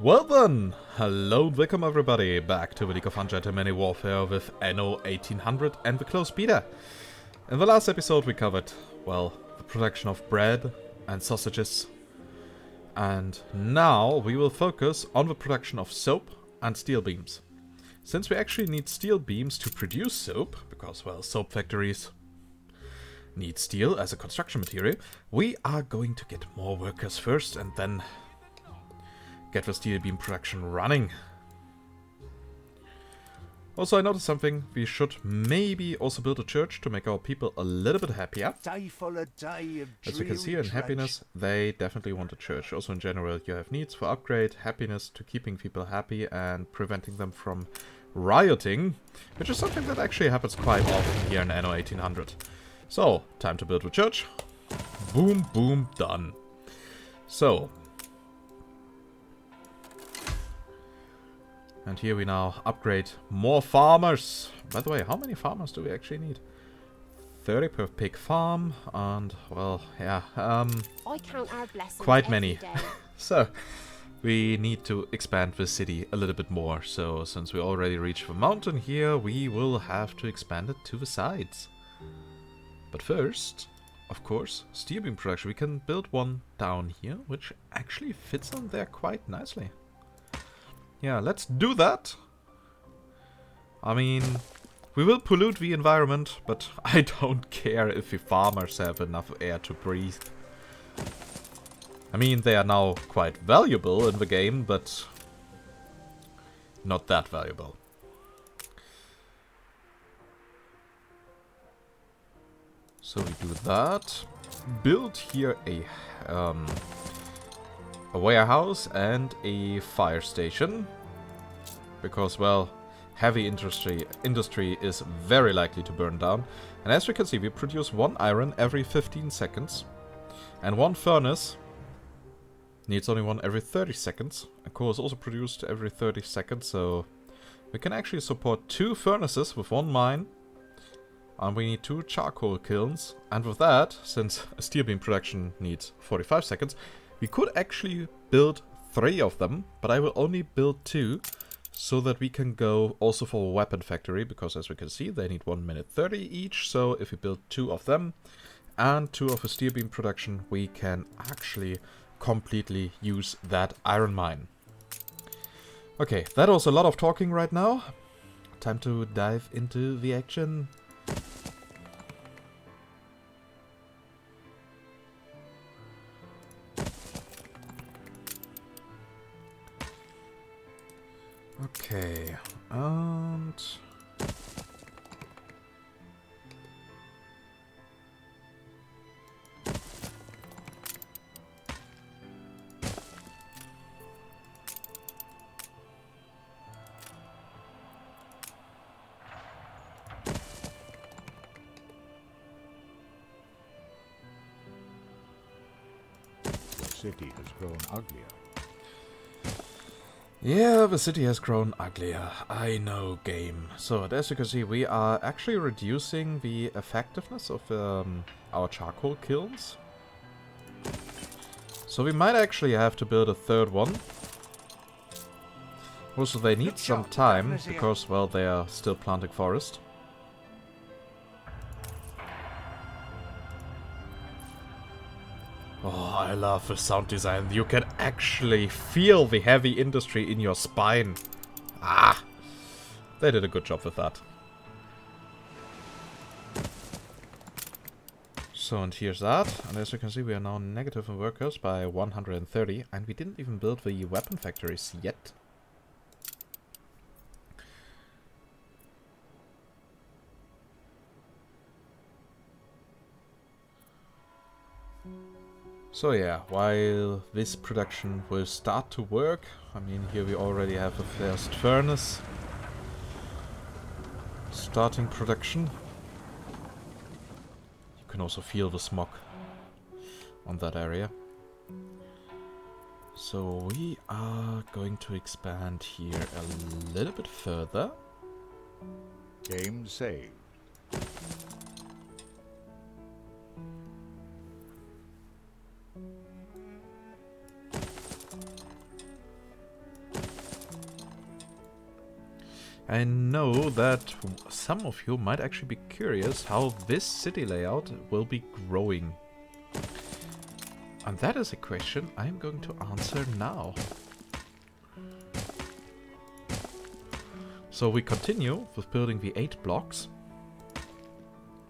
Well then, hello and welcome everybody back to the League of Ungentlemanly Warfare with Anno 1800 and the close beta. In the last episode we covered, well, the production of bread and sausages. And now we will focus on the production of soap and steel beams. Since we actually need steel beams to produce soap, because, well, soap factories need steel as a construction material, we are going to get more workers first and then get the steel beam production running. Also, I noticed something. We should maybe also build a church to make our people a little bit happier. As you can see in happiness, they definitely want a church. Also in general, you have needs for upgrade, happiness to keeping people happy and preventing them from rioting, which is something that actually happens quite often here in Anno 1800. So, time to build a church. Boom, boom, done. So, and here we now upgrade more farmers. By the way, how many farmers do we actually need? 30 per pig farm, and, well, yeah, I count our blessings quite many. every day. So, we need to expand the city a little bit more. So, since we already reached the mountain here, we will have to expand it to the sides. But first, of course, steel beam production. We can build one down here, which actually fits on there quite nicely. Yeah, let's do that. I mean, we will pollute the environment, but I don't care if the farmers have enough air to breathe. I mean, they are now quite valuable in the game, but not that valuable. So we do that. Build here a warehouse and a fire station. Because, well, heavy industry is very likely to burn down. And as we can see, we produce 1 iron every 15 seconds. And 1 furnace needs only 1 every 30 seconds. And coal is also produced every 30 seconds, so we can actually support 2 furnaces with 1 mine. And we need 2 charcoal kilns. And with that, since steel beam production needs 45 seconds, we could actually build 3 of them, but I will only build 2, so that we can go also for a weapon factory, because as we can see, they need 1 minute 30 each, so if we build 2 of them, and 2 of a steel beam production, we can actually completely use that iron mine. Okay, that was a lot of talking right now. Time to dive into the action. Okay, and The city has grown uglier. yeah, the city has grown uglier. I know, game. So, as you can see, we are actually reducing the effectiveness of our charcoal kilns. So we might actually have to build a 3rd one. Also, they need some time, because, well, they are still planting forest. Oh, I love the sound design. You can actually feel the heavy industry in your spine. Ah! They did a good job with that. So, and here's that. And as you can see, we are now negative in workers by 130. And we didn't even build the weapon factories yet. So yeah, while this production will start to work, I mean, here we already have a first furnace starting production. You can also feel the smog on that area. So we are going to expand here a little bit further. Game saved. I know that some of you might actually be curious how this city layout will be growing. And that is a question I'm going to answer now. So we continue with building the 8 blocks.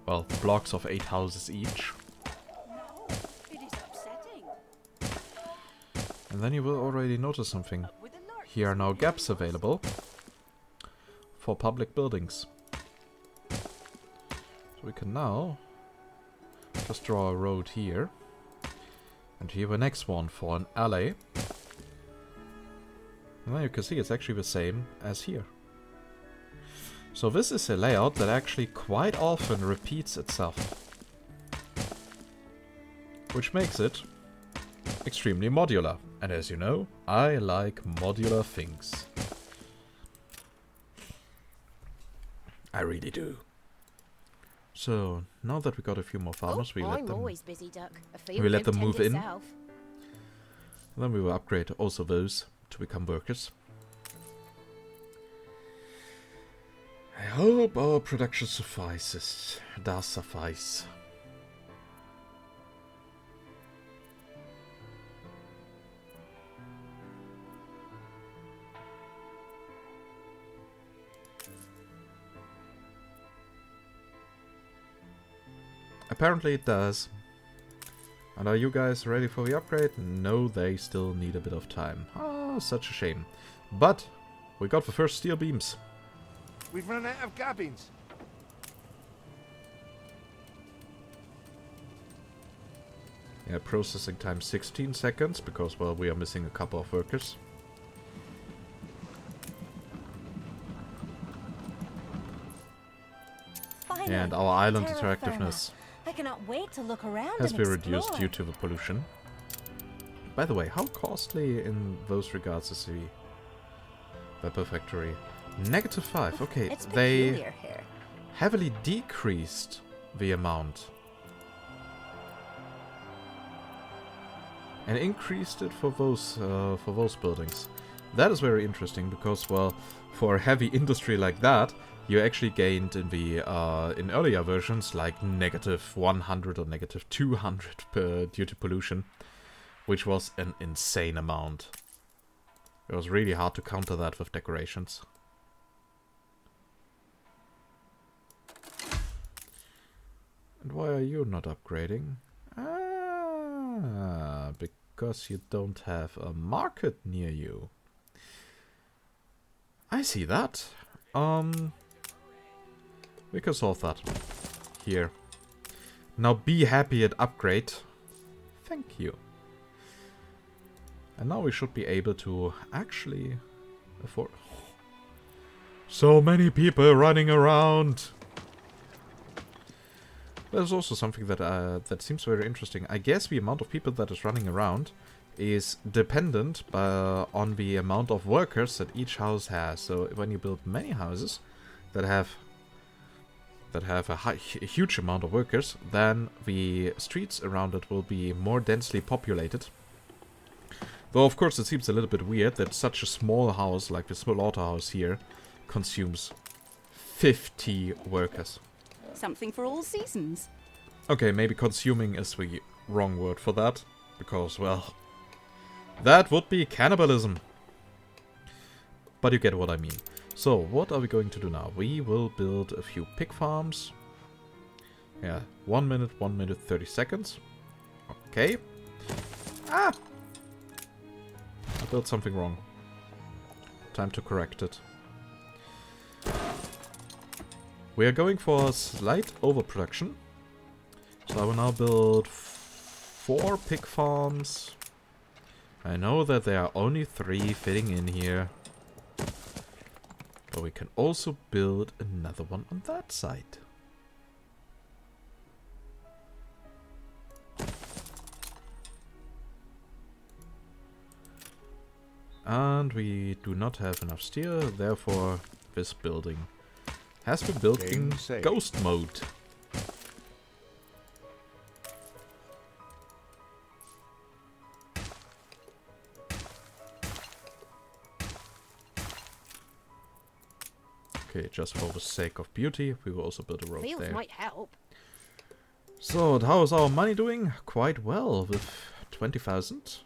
Well, the blocks of 8 houses each. It is upsetting. And then you will already notice something. Here are now gaps available for public buildings. So we can now just draw a road here. And here the next one for an alley. And then you can see it's actually the same as here. So this is a layout that actually quite often repeats itself. Which makes it extremely modular. And as you know, I like modular things. I really do. So, now that we got a few more farmers, we let I'm them... always busy, Duck. A field we let don't them move tend in. itself. Then we will upgrade also those to become workers. I hope our production suffices. Does suffice. Apparently it does. And are you guys ready for the upgrade? No, they still need a bit of time. Ah, such a shame. But we got the first steel beams. We've run out of cabins. Yeah, processing time 16 seconds, because, well, we are missing a couple of workers. Finally, And our island terra firma. attractiveness I cannot wait to look around has and been reduced explore. due to the pollution. By the way, how costly in those regards is the Vapor Factory? -5. Okay, It's they peculiar here. heavily decreased the amount. And increased it for those buildings. That is very interesting because, well, for a heavy industry like that, you actually gained in the in earlier versions like -100 or -200 due to pollution, which was an insane amount. It was really hard to counter that with decorations. And why are you not upgrading? Ah, because you don't have a market near you. I see that. We can solve that. Here. Now be happy at upgrade. Thank you. And now we should be able to actually afford... So many people running around! There's also something that that seems very interesting. I guess the amount of people that is running around is dependent on the amount of workers that each house has. So when you build many houses that have a huge amount of workers, then the streets around it will be more densely populated. Though of course it seems a little bit weird that such a small house like the slaughterhouse here consumes 50 workers. Something for all seasons. Okay, maybe consuming is the wrong word for that, because, well, that would be cannibalism. But you get what I mean. So, what are we going to do now? We will build a few pig farms. Yeah, 1 minute, 1 minute, 30 seconds. Okay. Ah! I built something wrong. Time to correct it. We are going for a slight overproduction. So I will now build 4 pig farms. I know that there are only 3 fitting in here. But we can also build another one on that side. And we do not have enough steel, therefore this building has been built in ghost mode. Okay, just for the sake of beauty, we will also build a road Fields there. might help. So, how is our money doing? Quite well, with 20,000.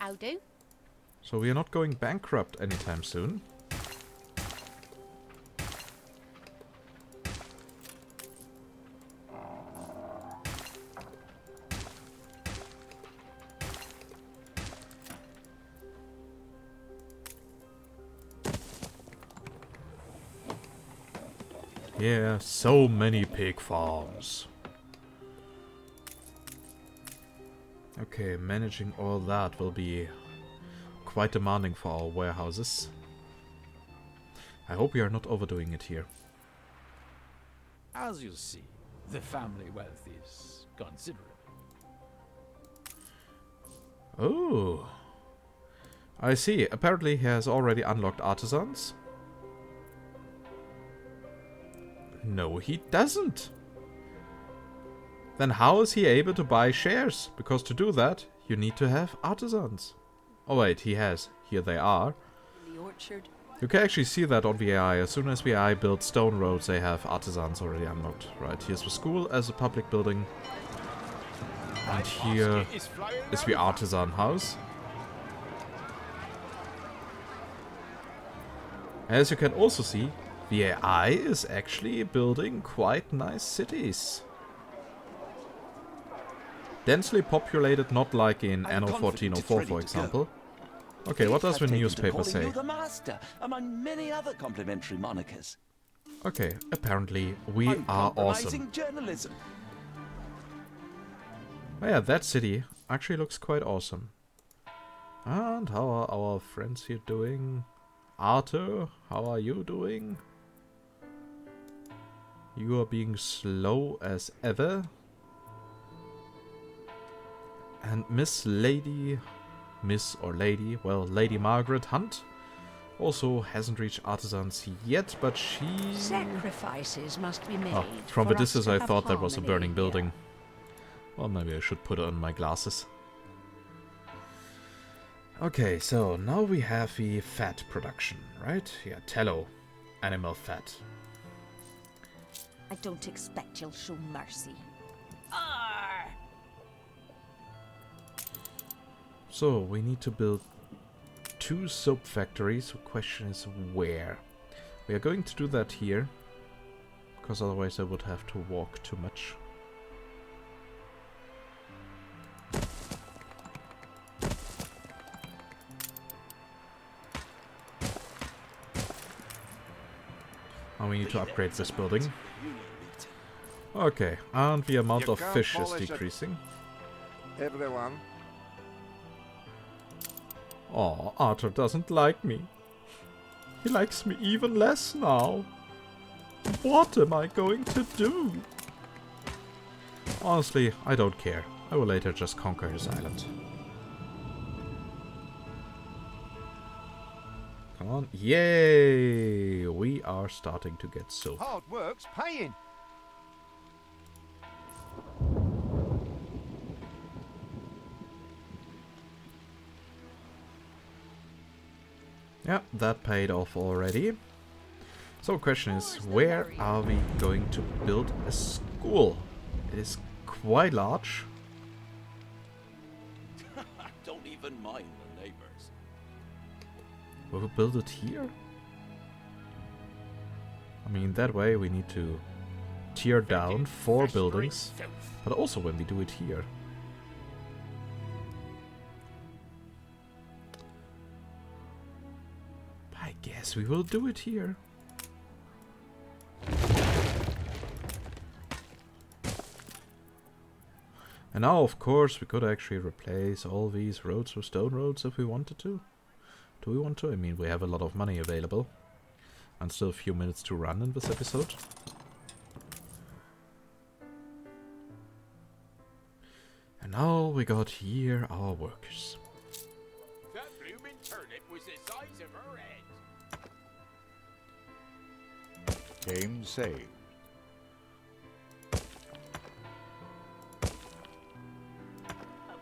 I'll do. So we are not going bankrupt anytime soon. Yeah, so many pig farms. Okay, managing all that will be quite demanding for our warehouses. I hope we are not overdoing it here. As you see, the family wealth is considerable. Oh. I see. Apparently he has already unlocked artisans. No, he doesn't. Then how is he able to buy shares? Because to do that, you need to have artisans. Oh wait, he has. Here they are. The orchard. You can actually see that on VAI. As soon as VAI builds stone roads, they have artisans already unlocked. Right, here's the school as a public building. And here is the artisan house. As you can also see, VAI is actually building quite nice cities. Densely populated, not like in Anno 1404, for example. Okay, what does the newspaper say? The master among many other complimentary monikers. Okay, apparently we are awesome. Uncompromising journalism. Oh yeah, that city actually looks quite awesome. And how are our friends here doing? Arthur, how are you doing? You are being slow as ever. And Miss Lady, well, Lady Margaret Hunt also hasn't reached artisans yet, but she... Sacrifices must be made. Oh, from the for us distance to I have thought that was a harmony burning here. building. Well, maybe I should put on my glasses. Okay, so now we have the fat production, right? Yeah, tallow, animal fat. I don't expect you'll show mercy. So, we need to build 2 soap factories. The question is where? We are going to do that here, because otherwise I would have to walk too much. And we need to upgrade this building. Okay, and the amount You of can't fish is polish it. decreasing. Everyone. Oh, Arthur doesn't like me. He likes me even less now. What am I going to do? Honestly, I don't care. I will later just conquer his island. Come on. Yay! We are starting to get soap. Hard work's paying. Yeah, that paid off already. So the question is, where are we going to build a school? It is quite large. Don't even mind the neighbors. Will we build it here? I mean, that way we need to tear down 4 buildings, but also when we do it here. I guess we will do it here. And now, of course, we could actually replace all these roads with stone roads if we wanted to. Do we want to? I mean, we have a lot of money available. And still a few minutes to run in this episode. And now we got here our workers. That bloomin' turnip was the size of her head. Game saved.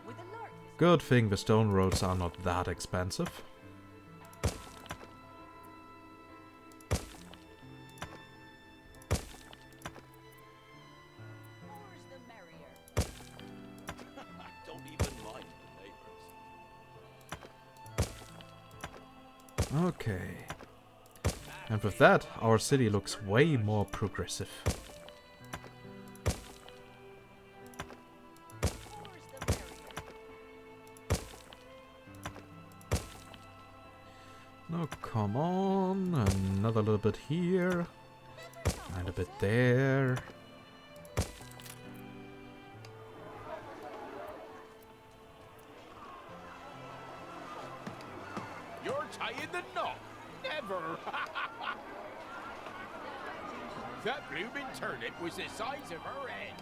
With a lark. Good thing the stone roads are not that expensive. Okay. And with that, our city looks way more progressive. No, come on. Another little bit here. And a bit there. You're tying the knot. Never. That blooming turnip was the size of her head.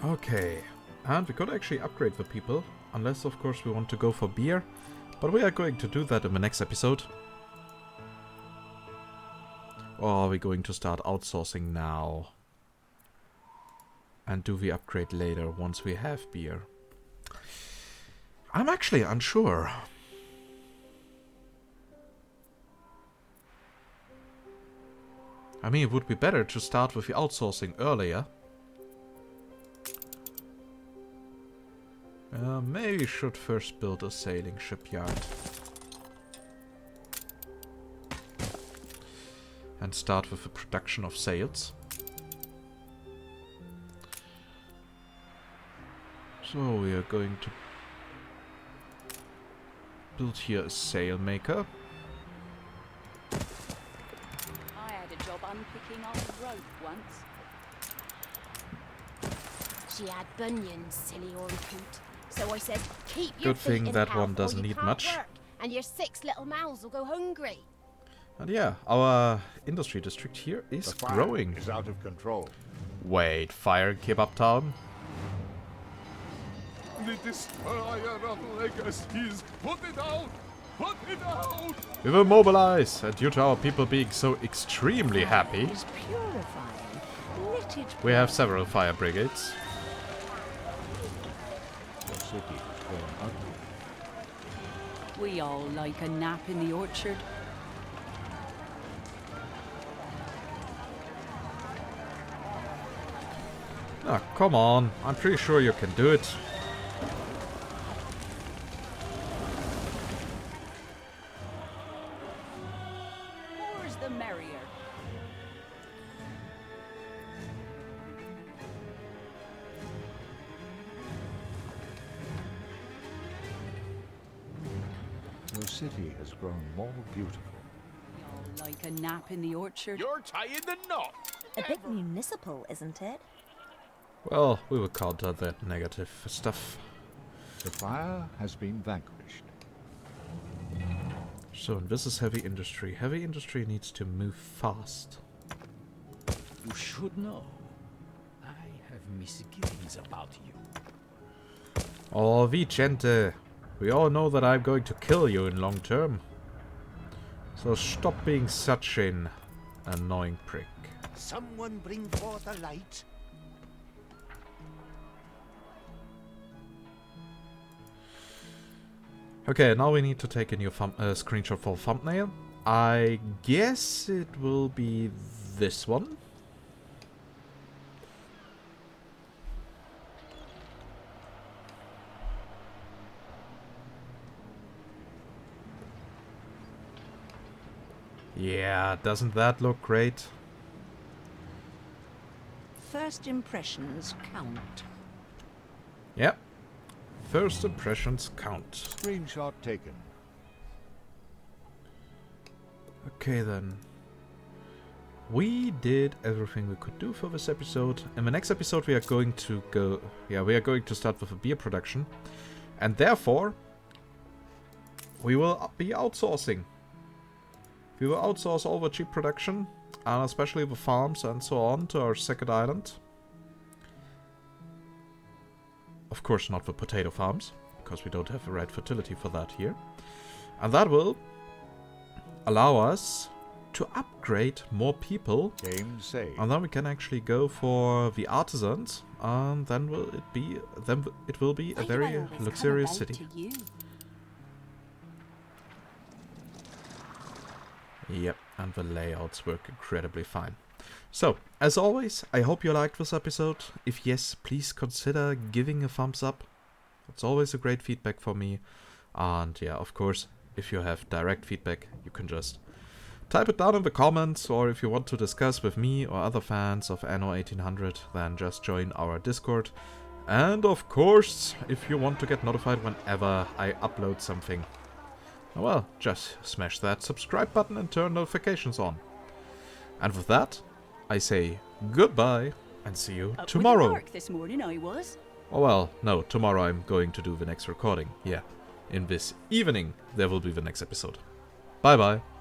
Okay. And we could actually upgrade the people. Unless, of course, we want to go for beer. But we are going to do that in the next episode. Or are we going to start outsourcing now? And do we upgrade later once we have beer? I'm actually unsure. I mean, it would be better to start with the outsourcing earlier. Maybe we should first build a sailing shipyard. And start with the production of sails. So we are going to build here a sail maker. I had a job unpicking on the rope once. She had bunions, silly old coot. So I said, keep your Good feet thing in that health one or doesn't you need can't much. work, and your 6 little mouths will go hungry. And yeah, our industry district here is The fire growing. is out of control. Wait, fire in Kebab Town? The destroyer of legacies. Put it out. Put it out. We will mobilize, and due to our people being so extremely happy, It's purifying. Knitted we have several fire brigades. Your city has grown ugly. We all like a nap in the orchard. Ah, come on. I'm pretty sure you can do it. More's the merrier. Your city has grown more beautiful. We all like a nap in the orchard. You're tying the knot. A bit municipal, isn't it? Well, we will counter that negative stuff. The fire has been vanquished. So, and this is heavy industry. Heavy industry needs to move fast. You should know. I have misgivings about you. Oh, Vicente. We all know that I'm going to kill you in long term. So stop being such an annoying prick. Someone bring forth a light. Okay, now we need to take a new screenshot for thumbnail. I guess it will be this one. Yeah, doesn't that look great? First impressions count. Yep. First impressions count. Screenshot taken. Okay then. We did everything we could do for this episode. In the next episode we are going to start with a beer production. And therefore, we will be outsourcing. We will outsource all the cheap production, and especially the farms and so on, to our second island. Of course not the potato farms, because we don't have the right fertility for that here. And that will allow us to upgrade more people. Game saved. And then we can actually go for the artisans, and then it will be a Why do I very always come luxurious about city. to you? Yep, and the layouts work incredibly fine. So, as always, I hope you liked this episode. If yes, please consider giving a thumbs up. It's always a great feedback for me. And yeah, of course, if you have direct feedback, you can just type it down in the comments, or if you want to discuss with me or other fans of Anno 1800, then just join our Discord. And of course, if you want to get notified whenever I upload something, well, just smash that subscribe button and turn notifications on. And with that, I say goodbye and see you Up tomorrow. With the work this morning, I was. Oh well, no, tomorrow I'm going to do the next recording. Yeah, in this evening there will be the next episode. Bye bye.